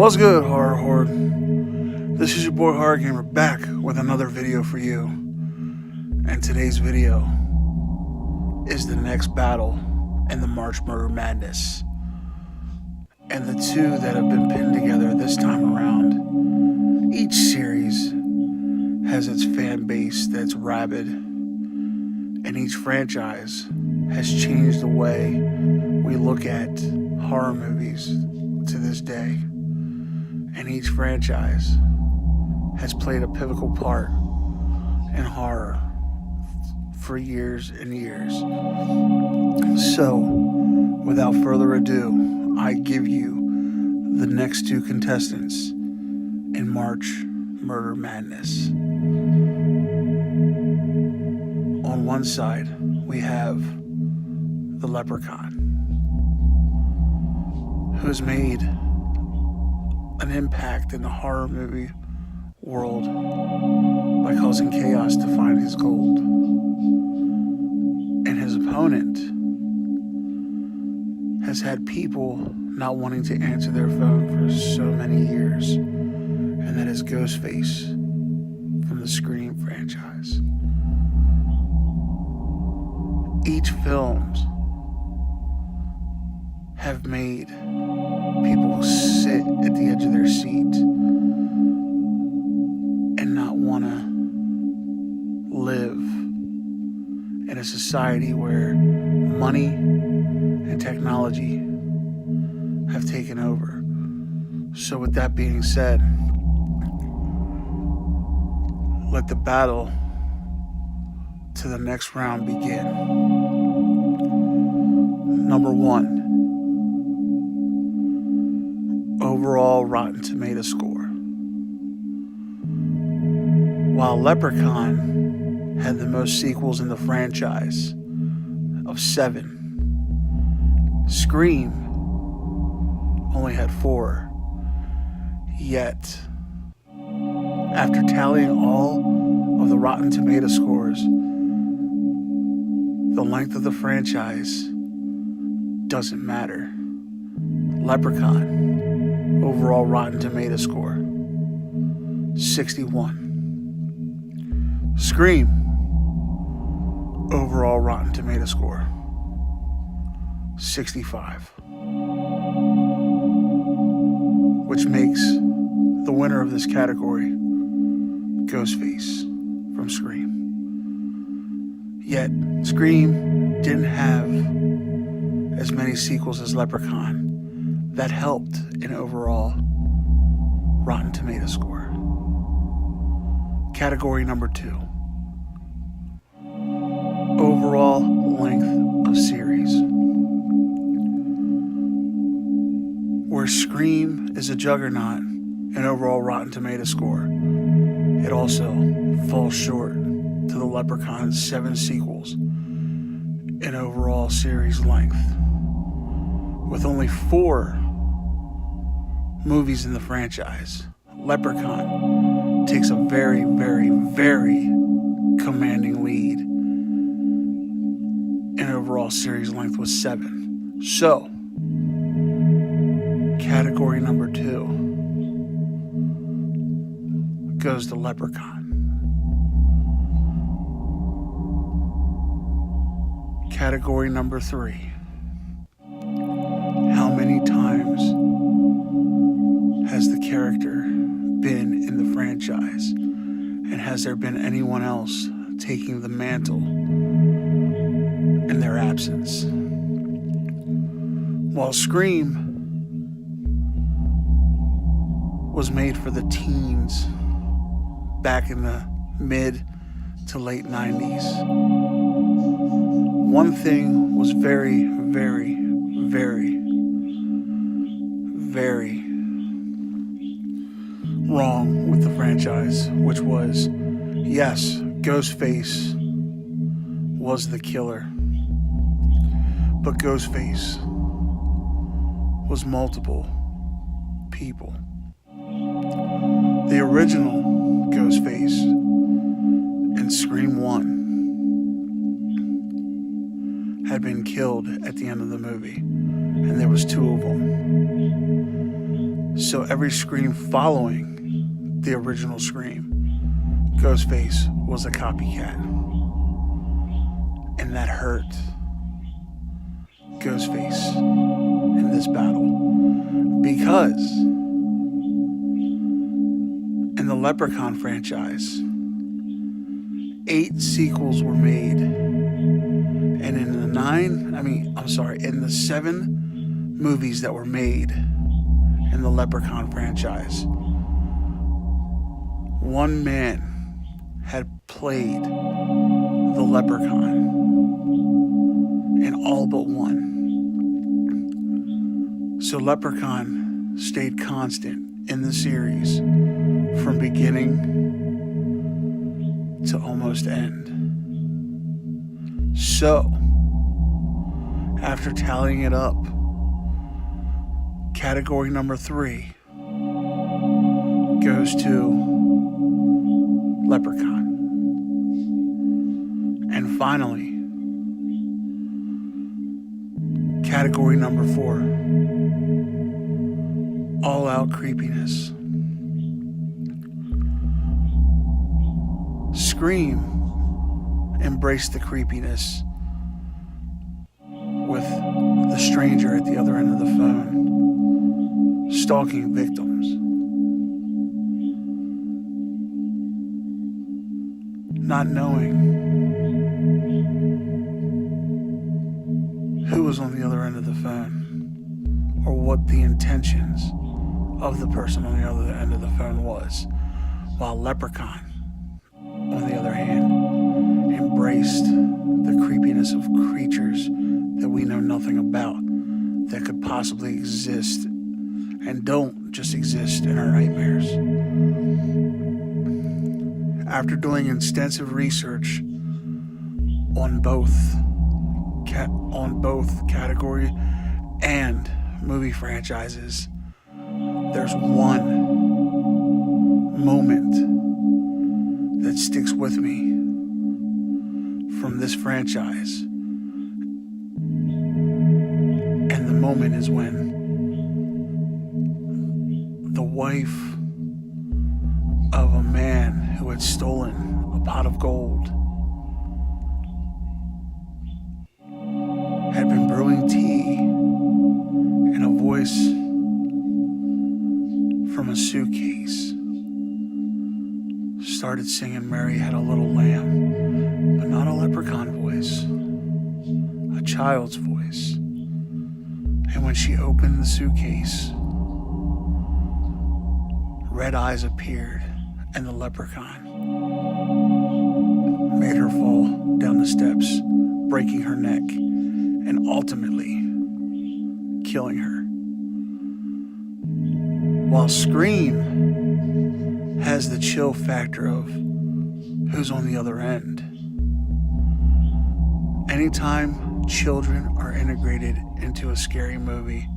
What's good, Horror Horde? This is your boy Horror Gamer back with another video for you. And today's video is the next battle in the March Murder Madness. And the two that have been pinned together this time around. Each series has its fan base that's rabid, and each franchise has changed the way we look at horror movies to this day. And each franchise has played a pivotal part in horror for years and years. So, without further ado, I give you the next two contestants in March Murder Madness. On one side, we have the Leprechaun, who's made an impact in the horror movie world by causing chaos to find his gold. And his opponent has had people not wanting to answer their phone for so many years, and that is Ghostface from the Scream franchise. Each films have made people sit at the edge of their seat and not want to live in a society where money and technology have taken over. So with that being said, let the battle to the next round begin. Number one, overall Rotten Tomato score. While Leprechaun had the most sequels in the franchise of 7, Scream only had 4. Yet, after tallying all of the Rotten Tomato scores, the length of the franchise doesn't matter. Leprechaun, overall Rotten Tomato score, 61. Scream, overall Rotten Tomato score, 65. Which makes the winner of this category Ghostface from Scream. Yet, Scream didn't have as many sequels as Leprechaun. That helped in overall Rotten Tomato score. Category number 2. Overall length of series. Where Scream is a juggernaut in overall Rotten Tomato score, it also falls short to the Leprechaun's 7 sequels in overall series length. With only 4 movies in the franchise, Leprechaun takes a very, very, very commanding lead in overall series length with 7. So, category number 2 goes to Leprechaun. Category number 3. How many times has the character been in the franchise? And has there been anyone else taking the mantle in their absence? While Scream was made for the teens back in the mid to late 90s, one thing was very, very, very, very wrong with the franchise, which was, yes, Ghostface was the killer, but Ghostface was multiple people. The original Ghostface in Scream 1 had been killed at the end of the movie, and there was 2 of them. So every Scream following the original Scream, Ghostface was a copycat. And that hurt Ghostface in this battle. Because in the Leprechaun franchise, 8 sequels were made. And in the 7 movies that were made in the Leprechaun franchise, one man had played the Leprechaun in all but one. So Leprechaun stayed constant in the series from beginning to almost end. So, after tallying it up, category number 3 goes to Leprechaun. And finally, category number 4, all-out creepiness. Scream embraced the creepiness with the stranger at the other end of the phone stalking victims. Not knowing who was on the other end of the phone or what the intentions of the person on the other end of the phone was, while Leprechaun, on the other hand, embraced the creepiness of creatures that we know nothing about that could possibly exist and don't just exist in our nightmares. After doing extensive research on both category and movie franchises, there's one moment that sticks with me from this franchise. And the moment is when the wife of a man who had stolen a pot of gold had been brewing tea, and a voice from a suitcase started singing "Mary Had a Little Lamb," but not a leprechaun voice, a child's voice. And when she opened the suitcase, red eyes appeared, and the leprechaun made her fall down the steps, breaking her neck and ultimately killing her. While Scream has the chill factor of who's on the other end. Anytime children are integrated into a scary movie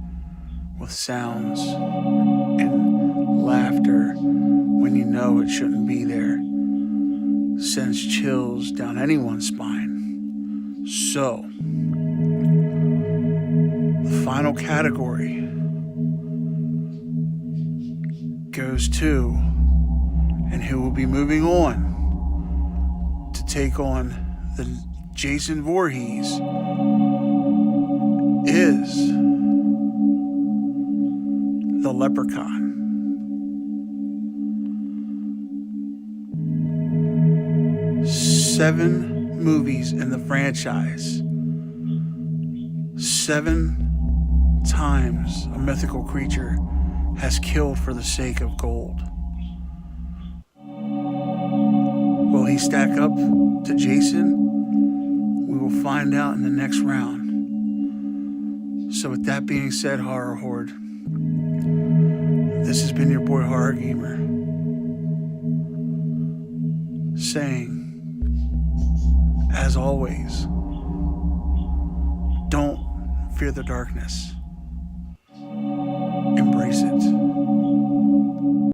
with sounds and laughter when you know it shouldn't be there, sends chills down anyone's spine. So, the final category goes to, and who will be moving on to take on the Jason Voorhees, is the Leprechaun. Seven movies in the franchise. 7 times a mythical creature has killed for the sake of gold. Will he stack up to Jason? We will find out in the next round. So with that being said, Horror Horde, this has been your boy Horror Gamer, saying, as always, don't fear the darkness.